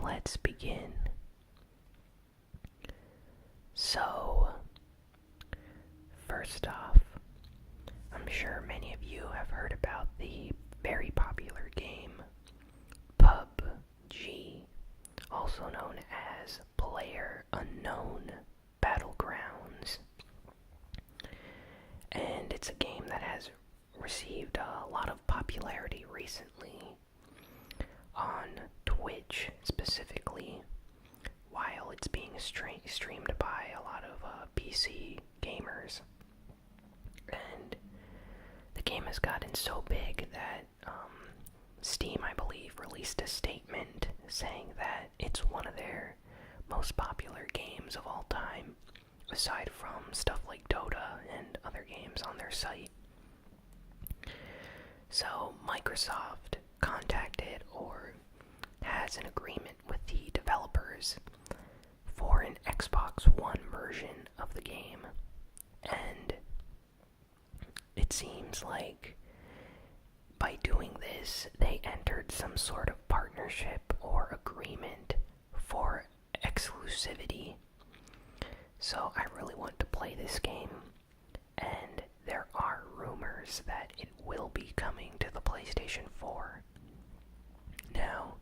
let's begin. So, first off, I'm sure many of you have heard about the very popular game PUBG, also known as PlayerUnknown's Battlegrounds. And it's a game that has received a lot of popularity recently on Twitch specifically, while it's being streamed by a lot of PC gamers. And the game has gotten so big that Steam, I believe, released a statement saying that it's one of their most popular games of all time, aside from stuff like Dota and other games on their site. So Microsoft contacted or has an agreement with the developers for an Xbox One version of the game, and it seems like by doing this they entered some sort of partnership or agreement for exclusivity. So I really want to play this game, and there are rumors that it will be coming to the PlayStation 4. Now,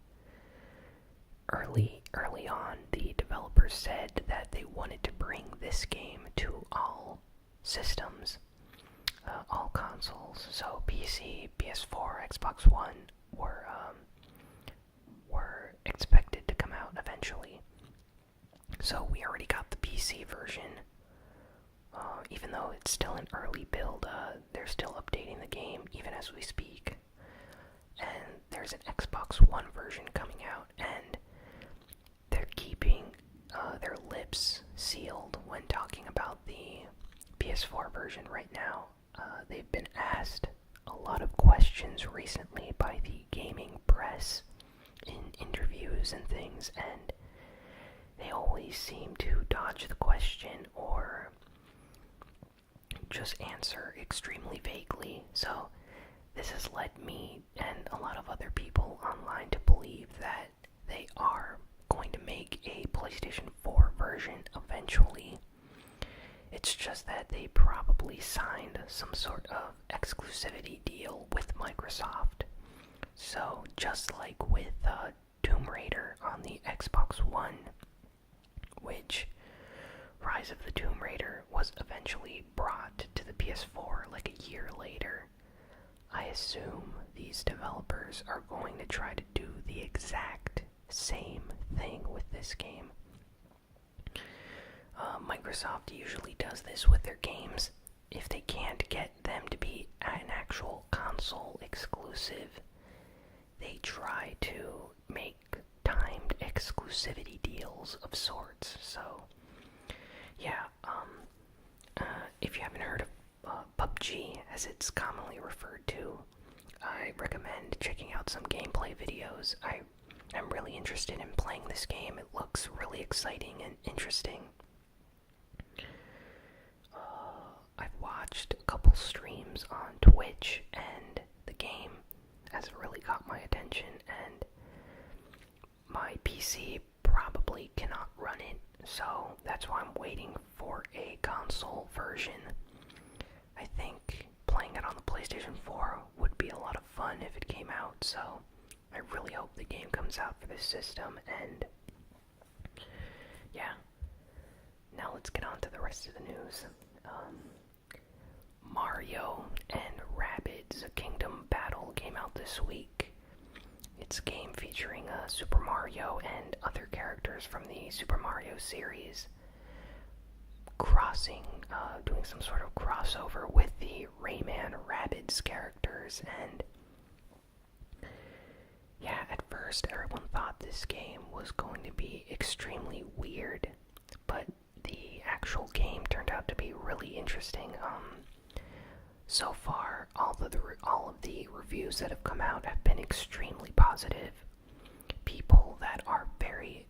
early on, the developers said that they wanted to bring this game to all systems, all consoles. So PC, PS4, Xbox One were expected to come out eventually. So we already got the PC version. Even though it's still an early build, they're still updating the game even as we speak. And there's an Xbox One version coming out, and they're keeping their lips sealed when talking about the PS4 version right now. They've been asked a lot of questions recently by the gaming press in interviews and things, and they always seem to dodge the question or just answer extremely vaguely. So this has led me and a lot of other people online to believe that they are going to make a PlayStation 4 version eventually. It's just that they probably signed some sort of exclusivity deal with Microsoft. So just like with Tomb Raider on the Xbox One, which Rise of the Tomb Raider was eventually brought to the PS4 like a year later, I assume these developers are going to try to do the exact same thing with this game. Microsoft usually does this with their games. If they can't get them to be an actual console exclusive, they try to make timed exclusivity deals of sorts. So yeah, if you haven't heard of PUBG, as it's commonly referred to, I recommend checking out some gameplay videos. I'm really interested in playing this game. It looks really exciting and interesting. I've watched a couple streams on Twitch, and the game has really caught my attention, and my PC probably cannot run it, so that's why I'm waiting for a console version. I think playing it on the PlayStation 4 would be a lot of fun if it came out, so I really hope the game comes out for this system. And yeah, now let's get on to the rest of the news. Mario and Rabbids: A Kingdom Battle came out this week. It's a game featuring Super Mario and other characters from the Super Mario series doing some sort of crossover with the Rayman Rabbids characters. And yeah, at first everyone thought this game was going to be extremely weird, but the actual game turned out to be really interesting. So far, all of the reviews that have come out have been extremely positive. People that are very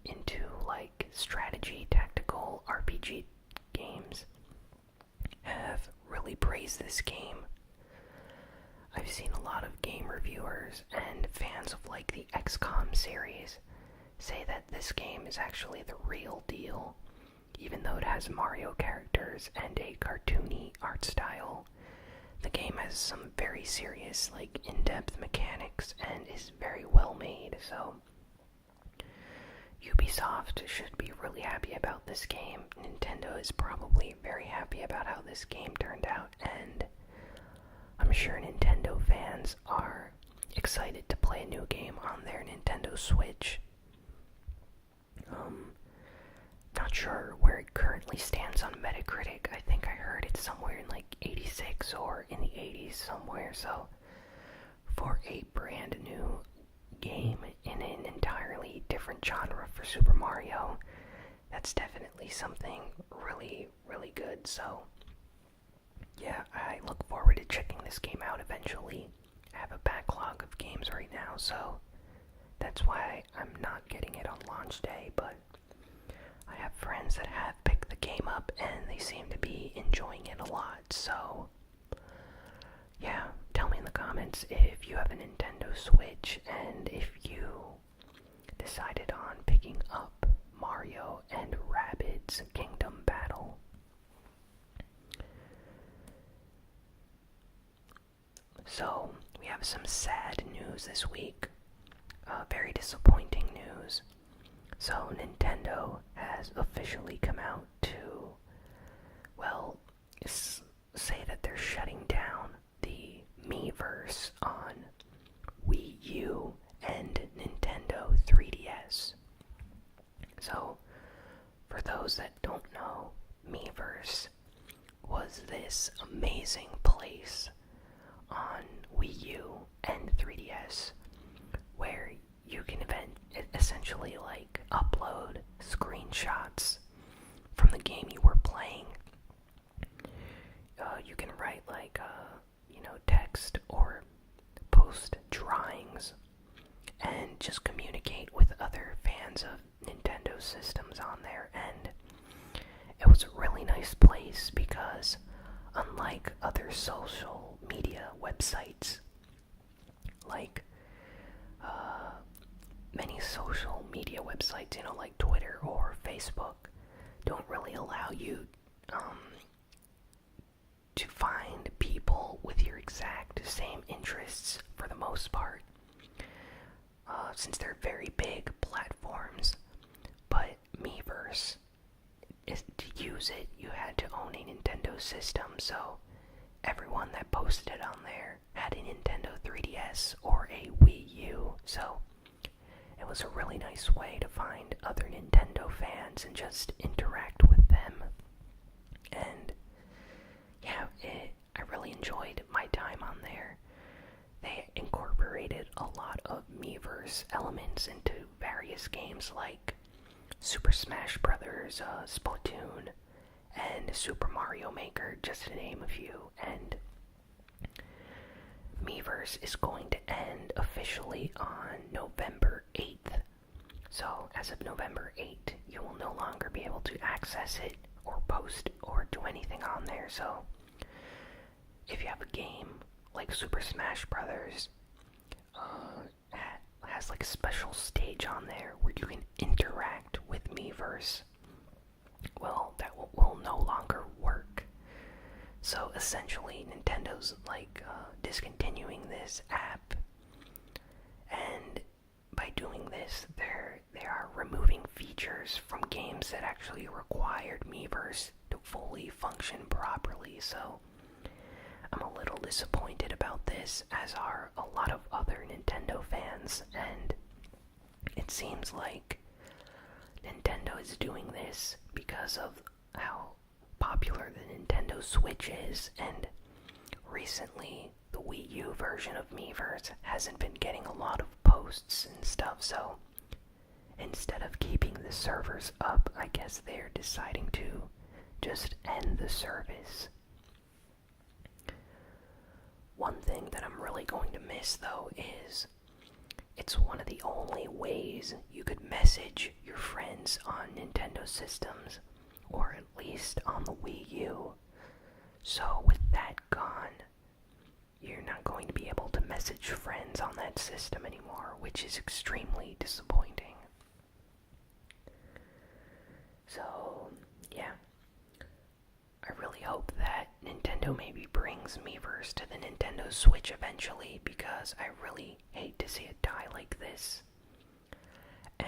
into like strategy, tactical RPG games have really praised this game. I've seen a lot of game reviews reviewers and fans of like the XCOM series say that this game is actually the real deal, even though it has Mario characters and a cartoony art style. The game has some very serious, like, in-depth mechanics and is very well made, so Ubisoft should be really happy about this game. Nintendo is probably very happy about how this game turned out, and I'm sure Nintendo fans are excited to play a new game on their Nintendo Switch. Not sure where it currently stands on Metacritic. I think I heard it's somewhere in like 86 or in the 80s somewhere, so for a brand new game in an entirely different genre for Super Mario, that's definitely something really, really good. So yeah, I look forward to checking this game out eventually. I have a backlog of games right now, so that's why I'm not getting it on launch day, but I have friends that have picked the game up and they seem to be enjoying it a lot, so yeah, tell me in the comments if you have a Nintendo Switch and if you decided on picking up Mario and Rabbids Kingdom Battle. So, we have some sad news this week. Very disappointing news. So, Nintendo has officially come out to, well, say that they're shutting down the Miiverse on Wii U and Nintendo 3DS. So, for those that don't know, Miiverse was this amazing place on Wii U and 3DS where you can essentially like upload screenshots from the game you were playing. You can write like text or post drawings and just communicate with other fans of Nintendo systems on there, and it was a really nice place because unlike other social media websites, like many social media websites, like Twitter or Facebook, don't really allow you to find people with your exact same interests for the most part, since they're very big platforms. But Miiverse, to use it, you had to own a Nintendo system, so everyone that posted on there had a Nintendo 3DS or a Wii U, so it was a really nice way to find other Nintendo fans and just interact with them. And yeah, I really enjoyed my time on there. They incorporated a lot of Miiverse elements into various games like Super Smash Bros., Splatoon, and Super Mario Maker, just to name a few. And Miiverse is going to end officially on November 8th. So as of November 8th, you will no longer be able to access it or post or do anything on there. So if you have a game like Super Smash Bros., has like a special stage on there where you can interact with Miiverse, well, that will no longer work. So essentially, Nintendo's like discontinuing this app, and by doing this, they are removing features from games that actually required Miiverse to fully function properly. So I'm a little disappointed about this, as are a lot of other Nintendo fans, and it seems like Nintendo is doing this because of how popular the Nintendo Switch is, and recently the Wii U version of Miiverse hasn't been getting a lot of posts and stuff, so instead of keeping the servers up, I guess they're deciding to just end the service. One thing that I'm really going to miss, though, is it's one of the only ways you could message your friends on Nintendo systems, or at least on the Wii U. So with that gone, you're not going to be able to message message friends on that system anymore, which is extremely disappointing. So, yeah. I really hope that Nintendo maybe brings Miiverse to the Nintendo Switch eventually, because I really hate to see it die like this. And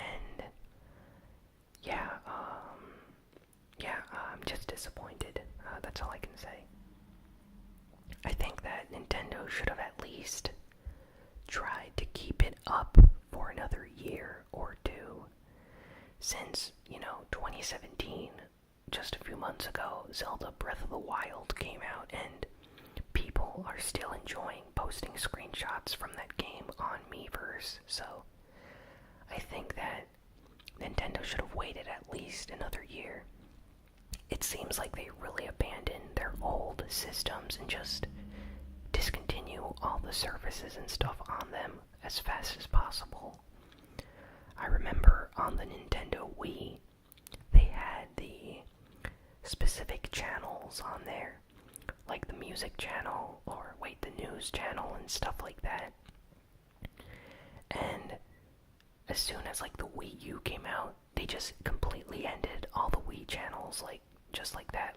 I'm just disappointed. That's all I can say. I think that Nintendo should have at least tried to keep it up for another year or two. Since, 2017, just a few months ago, Zelda Breath of the Wild came out, and people are still enjoying posting screenshots from that game on Miiverse. So I think that Nintendo should have waited at least another year. It seems like they really abandoned their old systems and just discontinue all the services and stuff on them as fast as possible. I remember on the Nintendo Wii, they had the specific channels on there, like the music channel, the news channel and stuff like that. And as soon as the Wii U came out, they just completely ended all the Wii channels, just like that,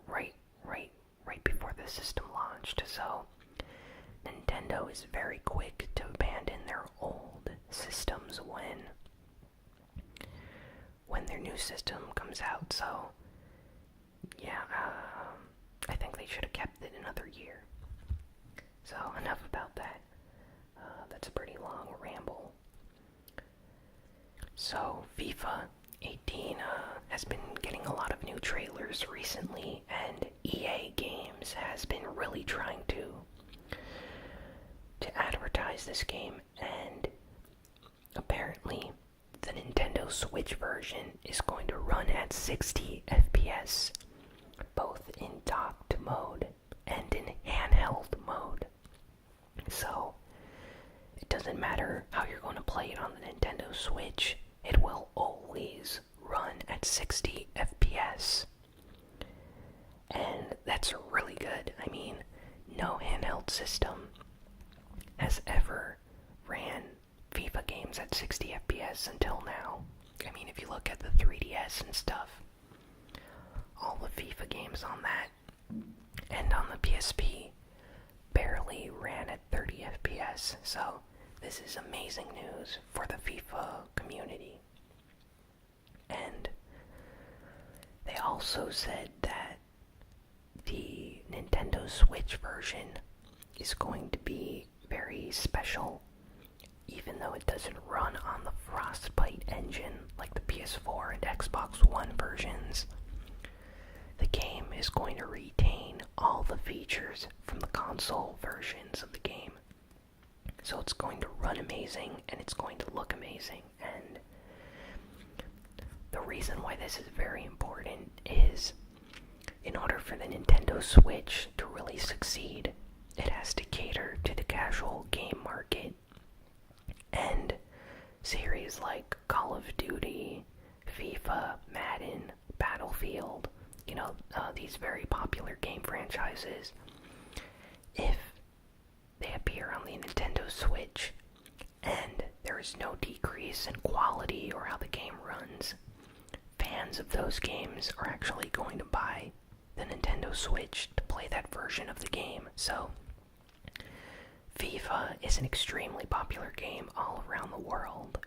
right before the system launched. So Nintendo is very quick to abandon their old systems when their new system comes out. So yeah, I think they should have kept it another year. So enough about that. That's a pretty long ramble. So FIFA 18 has been getting a lot of new trailers recently, and EA Games has been really trying to advertise this game, and apparently the Nintendo Switch version is going to run at 60 FPS, both in docked mode and in handheld mode. So it doesn't matter how you're going to play it on the Nintendo Switch, it will always run at 60 FPS. And that's really good. I mean, no handheld system has ever ran FIFA games at 60 FPS until now. I mean, if you look at the 3DS and stuff, all the FIFA games on that and on the PSP barely ran at 30 FPS. So this is amazing news for the FIFA community. And they also said that the Nintendo Switch version is going to be very special, even though it doesn't run on the Frostbite engine like the PS4 and Xbox One versions. The game is going to retain all the features from the console versions of the game. So it's going to run amazing, and it's going to look amazing. And the reason why this is very important is, in order for the Nintendo Switch to really succeed, it has to cater to the casual game market. And series like Call of Duty, FIFA, Madden, Battlefield, these very popular game franchises, if they appear on the Nintendo Switch and there is no decrease in quality or how the game runs, fans of those games are actually going to buy the Nintendo Switch to play that version of the game. So FIFA is an extremely popular game all around the world.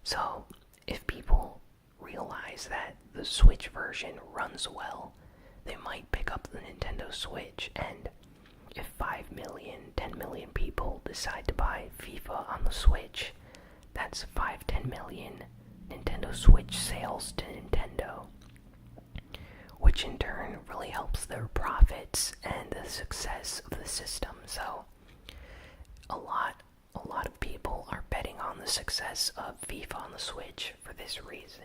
So if people realize that the Switch version runs well, they might pick up the Nintendo Switch. And if 5 million, 10 million people decide to buy FIFA on the Switch, that's 5-10 million Nintendo Switch sales to Nintendo, which in turn really helps their profits and the success of the system. So a lot of people are betting on the success of FIFA on the Switch for this reason.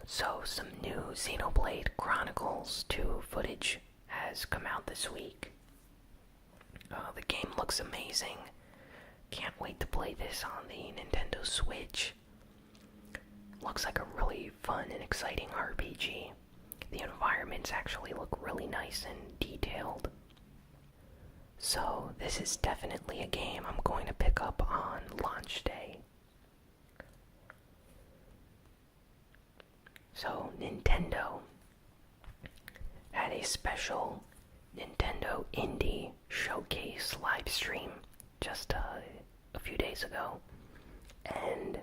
So some new Xenoblade Chronicles 2 footage has come out this week. The game looks amazing. Can't wait to play this on the Nintendo Switch. Looks like a really fun and exciting RPG. The environments actually look really nice and detailed. So this is definitely a game I'm going to pick up on launch day. So Nintendo had a special Nintendo Indie Showcase live stream just a few days ago, and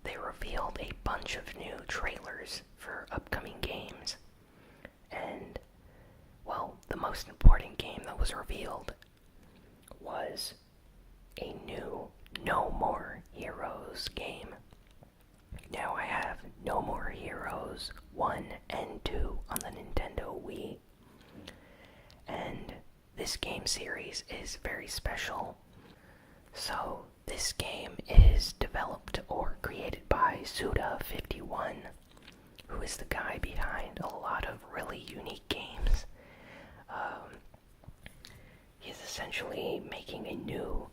they revealed a bunch of new trailers for upcoming games. And, well, the most important game that was revealed was a new No More Heroes game. Now I have No More Heroes 1 and 2 on the Nintendo Wii. And this game series is very special. So, this game is developed or created by Suda51, who is the guy behind a lot of really unique games. He's essentially making a new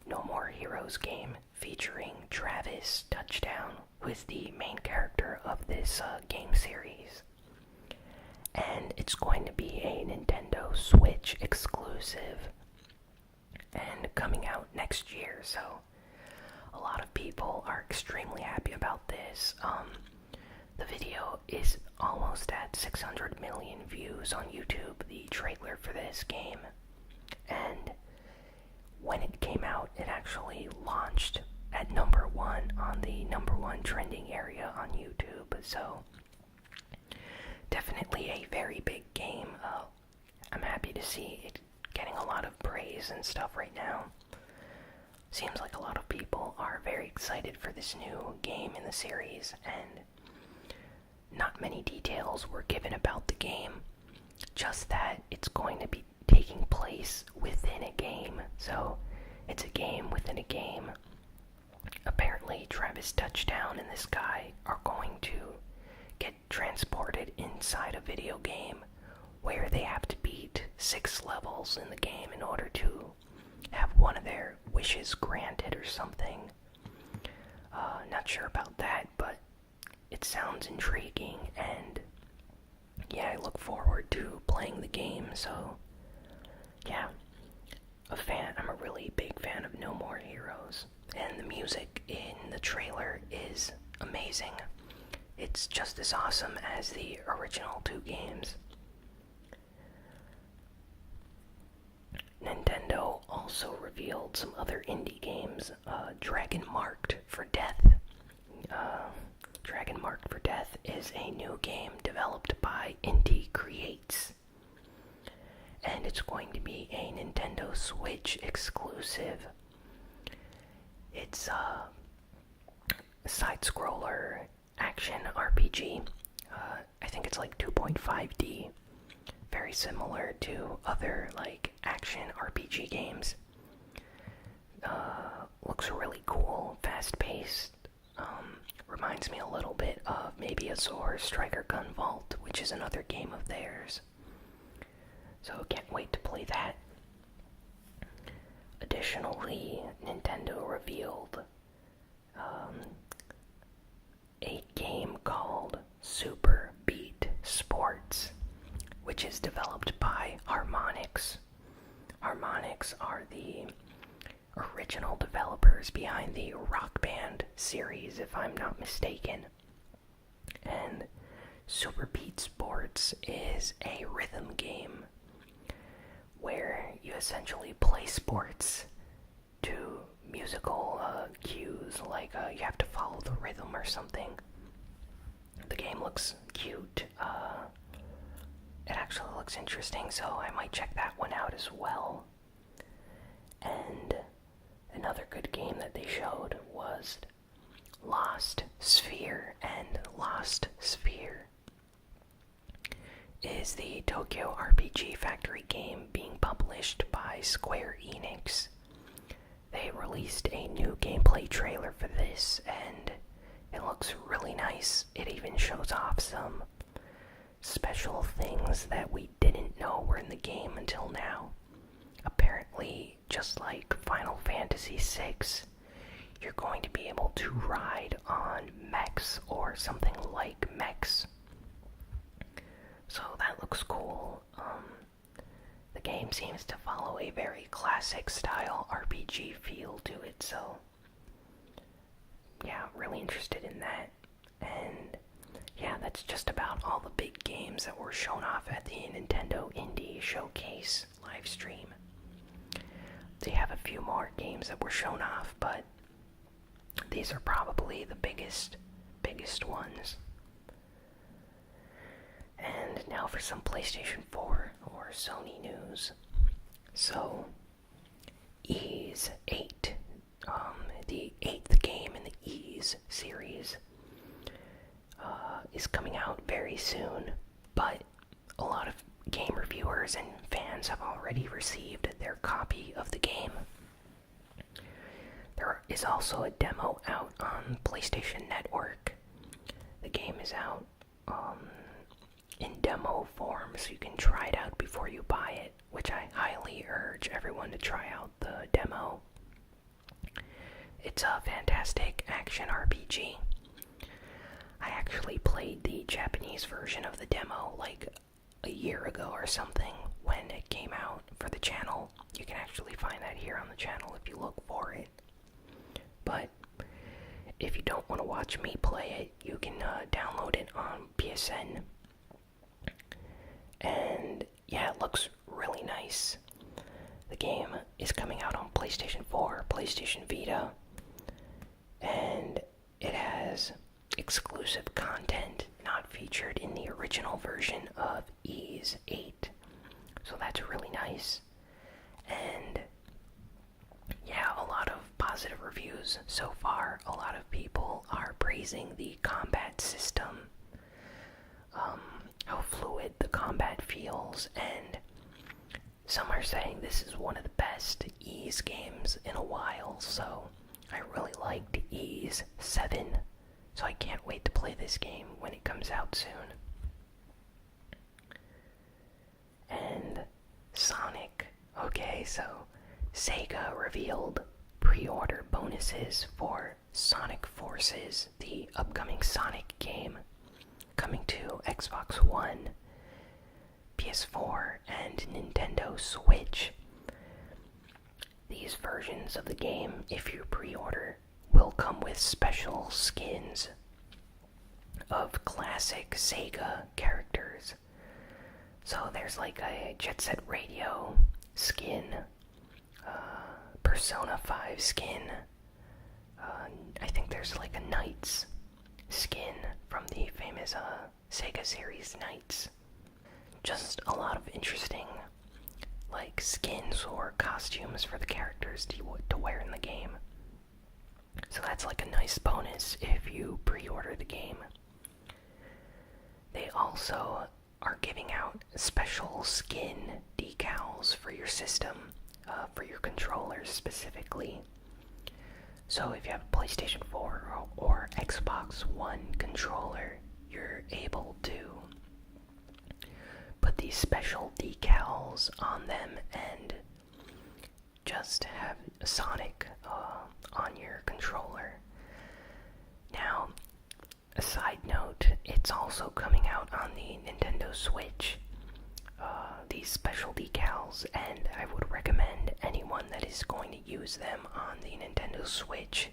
No More Heroes game featuring Travis Touchdown, who is the main character of this game series. And it's going to be a Nintendo Switch exclusive and coming out next year, so a lot of people are extremely happy about this. The video is almost at 600 million views on YouTube, the trailer for this game, and when it came out, it actually launched at number 1 on the number 1 trending area on YouTube, so definitely a very big game. I'm happy to see it getting a lot of praise and stuff right now. Seems like a lot of people are very excited for this new game in the series, and not many details were given about the game, just that it's going to be taking place within a game, so it's a game within a game. Apparently Travis Touchdown and this guy are going to get transported inside a video game where they have to beat 6 levels in the game in order to have one of their wishes granted or something. Not sure about that, but it sounds intriguing, and yeah, I look forward to playing the game, so yeah, I'm a really big fan of No More Heroes, and the music in the trailer is amazing. It's just as awesome as the original 2 games. Nintendo also revealed some other indie games. Dragon Marked for Death. Dragon Marked for Death is a new game developed by Indie Creates, and it's going to be a Nintendo Switch exclusive. It's a side-scroller action RPG. I think it's like 2.5D. Very similar to other like action RPG games. Looks really cool, fast-paced. Reminds me a little bit of maybe Azure Striker Gun Vault, which is another game of theirs. So can't wait to play that. Additionally, Nintendo revealed a game called Super Beat Sports, which is developed by Harmonix. Harmonix are the original developers behind the Rock Band series, if I'm not mistaken. And Super Beat Sports is a rhythm game where you essentially play sports to musical cues, like you have to follow the rhythm or something. The game looks cute. It actually looks interesting, so I might check that one out as well. And another good game that they showed was Lost Sphere, and Lost Sphere is the Tokyo RPG Factory game being published by Square Enix. They released a new gameplay trailer for this, and it looks really nice. It even shows off some special things that we didn't know were in the game until now. Apparently, just like Final Fantasy VI, you're going to be able to ride on mechs or something like mechs. The game seems to follow a very classic style RPG feel to it, so yeah, really interested in that. And yeah, that's just about all the big games that were shown off at the Nintendo Indie Showcase live stream. They have a few more games that were shown off, but these are probably the biggest ones. And now for some PlayStation 4 or Sony news. So, Ys 8, the 8th game in the Ys series, is coming out very soon, but a lot of game reviewers and fans have already received their copy of the game. There is also a demo out on PlayStation Network. The game is out in demo form, so you can try it out before you buy it, which I highly urge everyone to try out the demo. It's a fantastic action RPG. I actually played the Japanese version of the demo like a year ago or something when it came out for the channel. You can actually find that here on the channel if you look for it. But if you don't want to watch me play it, you can download it on PSN. And yeah, it looks really nice. The game is coming out on PlayStation 4, PlayStation Vita, and it has exclusive content not featured in the original version of Ys 8. So that's really nice. And yeah, a lot of positive reviews so far. A lot of people are praising the combat system, how fluid the combat feels, and some are saying this is one of the best Ys games in a while, so I really liked Ys 7, so I can't wait to play this game when it comes out soon. And Sonic. Okay, so Sega revealed pre-order bonuses for Sonic Forces, the upcoming Sonic game, coming to Xbox One, PS4, and Nintendo Switch. These versions of the game, if you pre-order, will come with special skins of classic Sega characters. So there's like a Jet Set Radio skin, Persona 5 skin, I think there's like a Knights skin from the famous Sega series Knights. Just a lot of interesting like skins or costumes for the characters to wear in the game. So that's like a nice bonus if you pre-order the game. They also are giving out special skin decals for your system, for your controllers specifically. So if you have a PlayStation 4 or Xbox One controller, you're able to put these special decals on them and just have Sonic on your controller. Now, a side note, it's also coming out on the Nintendo Switch, these special decals, and I would recommend anyone that is going to use them on the Nintendo Switch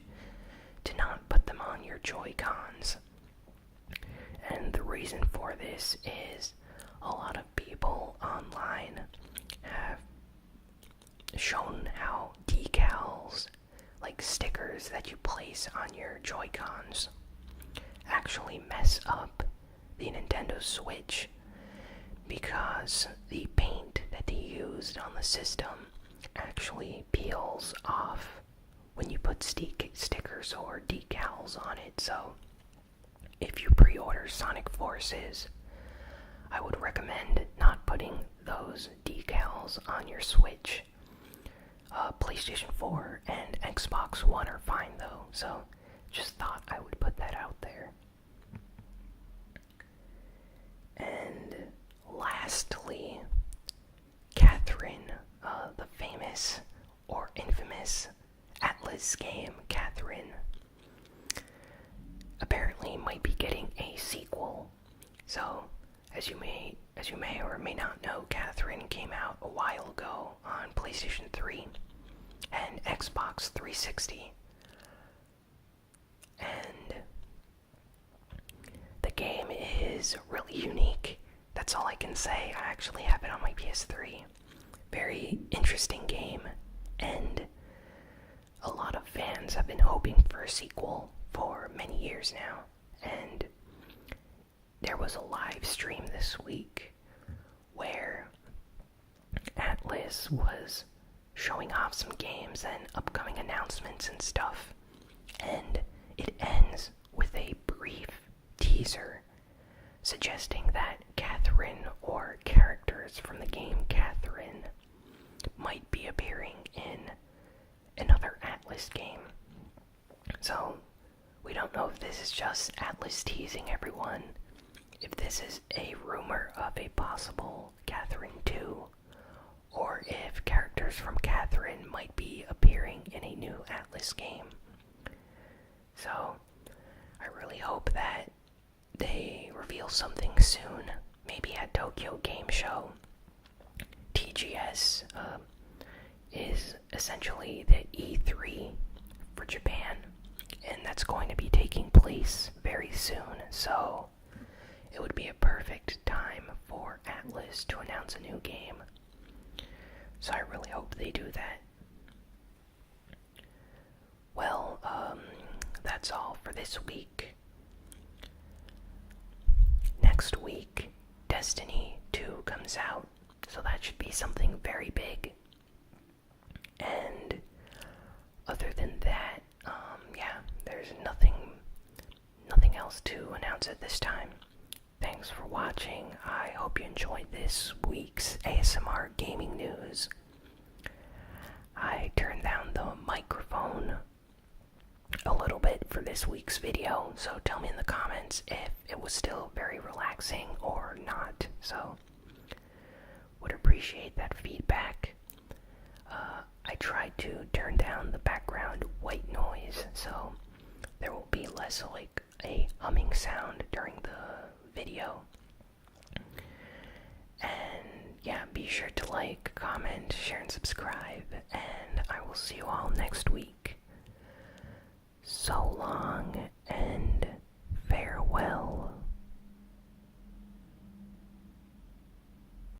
to not put them on your Joy-Cons. And the reason for this is a lot of people online have shown how decals, like stickers that you place on your Joy-Cons, actually mess up the Nintendo Switch because the paint that they used on the system actually peels off when you put stickers or decals on it. So if you pre-order Sonic Forces, I would recommend not putting those decals on your Switch. PlayStation 4 and Xbox One are fine though, so just thought I would put that out there. And lastly, Catherine, the famous or infamous Atlas game Catherine, apparently might be getting a sequel. So, as you may as you may or may not know, Catherine came out a while ago on PlayStation 3 and Xbox 360. And the game is really unique. That's all I can say. I actually have it on my PS3. Very interesting game, and a lot of fans have been hoping for a sequel for many years now. And there was a live stream this week where Atlas was showing off some games and upcoming announcements and stuff. And it ends with a brief teaser suggesting that Catherine or characters from the game Catherine might be appearing in another Atlas game. So, we don't know if this is just Atlas teasing everyone, if this is a rumor of a possible Catherine 2, or if characters from Catherine might be appearing in a new Atlas game. So, I really hope that they reveal something soon, maybe at Tokyo Game Show. TGS is essentially the E3 for Japan, and that's going to be taking place very soon, so it would be a perfect time for Atlas to announce a new game. So I really hope they do that. Well, that's all for this week. Next week, Destiny 2 comes out, so that should be something very big. And other than that, there's nothing else to announce at this time. Thanks for watching. I hope you enjoyed this week's ASMR gaming news. I turned down the microphone a little bit for this week's video, so tell me in the comments if it was still very relaxing or not. So, would appreciate that feedback. I tried to turn down the background white noise, so there will be less like a humming sound during the video. And be sure to like, comment, share, and subscribe, and I will see you all next week. So long,